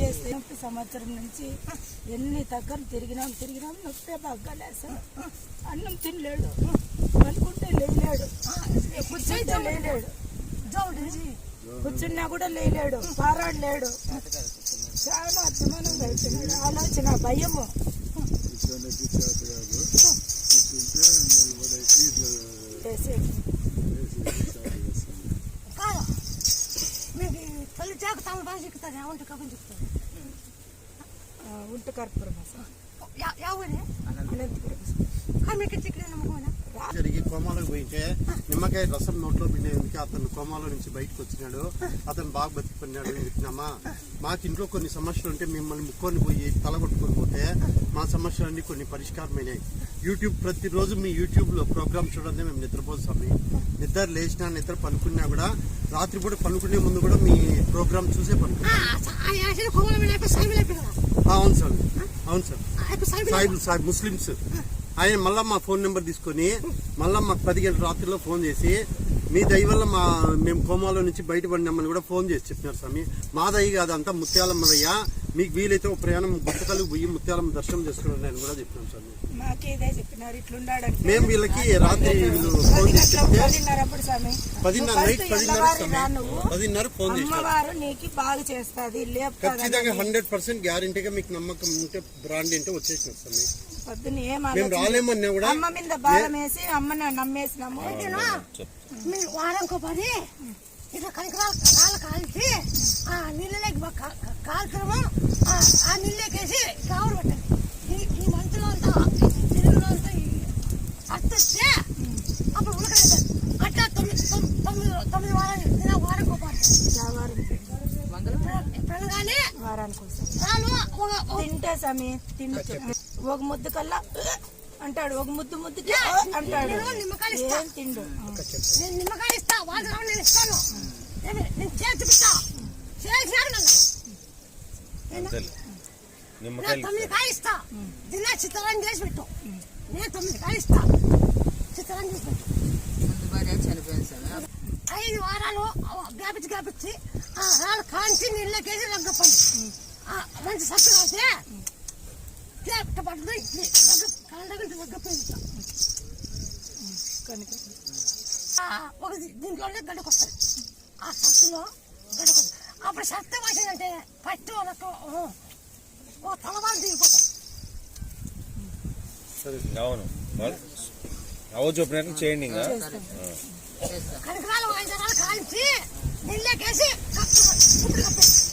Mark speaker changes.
Speaker 1: చేస్తే సంవత్సరం నుంచి ఎన్ని దగ్గర తిరిగినాం నొప్పే బాగాలే సార్. అన్నం తినలేడు, పనుకుంటే లేలేడు, కూర్చుంటే లేలేడు, కూర్చున్నా కూడా లేలేడు, పారాడలేడు. చాలా అభిమానంగా అవుతున్నాడు. ఆలోచన భయము. ఉంట కర్పూరం
Speaker 2: జరిగి కోమాలోకి పోయింటే నిమ్మకాయ రసం నోట్లో పిండేందుకు అతను కోమాలో నుంచి బయటకు వచ్చినాడు. అతను బాగా బతికిపోయినాడు. చెప్పినామా మాకు ఇంట్లో కొన్ని సమస్యలు ఉంటే మిమ్మల్ని ముక్కొని పోయి తలగొట్టుకొని పోతే మా సమస్యలన్నీ కొన్ని పరిష్కారమైనాయి. యూట్యూబ్ ప్రతిరోజు మీ యూట్యూబ్లో ప్రోగ్రామ్ చూడండి. మేము నిద్రపోతాము. నిద్ర లేచినా నిద్ర పనుకున్నా కూడా రాత్రిపూట పనుకునే ముందు కూడా మీ ప్రోగ్రామ్ చూసే పనుకున్నాం. అవును సార్, అవును సార్. సాహిబ్ ముస్లిమ్స్ ఆయన మళ్ళీ మా ఫోన్ నెంబర్ తీసుకొని మళ్ళీ మాకు 10 గంటల రాత్రిలో ఫోన్ చేసి మీ దయ వల్ల మేము కోమాలో నుంచి బయటపడినామని కూడా ఫోన్ చేసి చెప్పినారు స్వామి. మా దయ కాదంతా ముత్యాలమ్మ దయ్యా. మీకు వీలైతే ఒక ప్రయాణం గుట్టకలు పోయి ముత్యాలమ్మ దర్శనం చేసుకోండి అని కూడా చెప్పినాం స్వామి. మేము వీళ్ళకి రాత్రి ఫోన్ చేసి చెప్తే 10:30 ఫోన్ చేసినారు. ఖచ్చితంగా 100% గ్యారంటీగా మీకు నమ్మకం ఉంటే బ్రాండ్ అంటే వచ్చేసినారు స్వామి. మేము రాలేమన్నా కూడా
Speaker 1: అమ్మ మీద భారం వేసి అమ్మని నమ్మేసినాము.
Speaker 3: వారంకో పది ఇట్లా కనకరాలు కాల్చి ఆ నీళ్ళకి కాల్చడము, ఆ నీళ్ళకేసి కావులు పెట్టండి. ఈ మంచులో అంతా తిరుగులో అంతా అట్టొస్తే అప్పుడు ఉడకలేదు. అట్లా 9 వారాలు వారంకో పది పెనగానే
Speaker 1: తింటే సమీ ఒక ముద్దు కల్లా అంటాడు, ఒక ముద్దుకి అంటాడు.
Speaker 3: నిమ్మకాయ
Speaker 1: తిండు.
Speaker 3: నేను నిమ్మకాయ ఇస్తా, వాళ్ళు నేను ఇస్తాను, నేను చేసి చూపిస్తా. చేసినాడు 9 కాయ ఇస్తా. దిన్నా చిత్రాన్ని చేసి పెట్టు. నేను 9 కాయ ఇస్తా, చిత్రాన్ని చేసి పెట్టు. 5 వారాలు గ్యాపించి రాళ్ళు కాంచి నీళ్ళకేసి రగ్గపండి. మంచి సత్తు కాస్తే పడుతుంది. ఒక దీంట్లోనే గడ్డకొస్తుంది. ఆ సత్తులో గడ్డకొస్తుంది. అప్పుడు సత్తు వచ్చిందంటే ఫస్ట్ ఓ తలవారు దిగిపోతాం.
Speaker 4: చేయండి.
Speaker 3: కనకరాలు 5 వారాలు కాల్చి నీళ్ళకేసి కప్పు కప్పేసి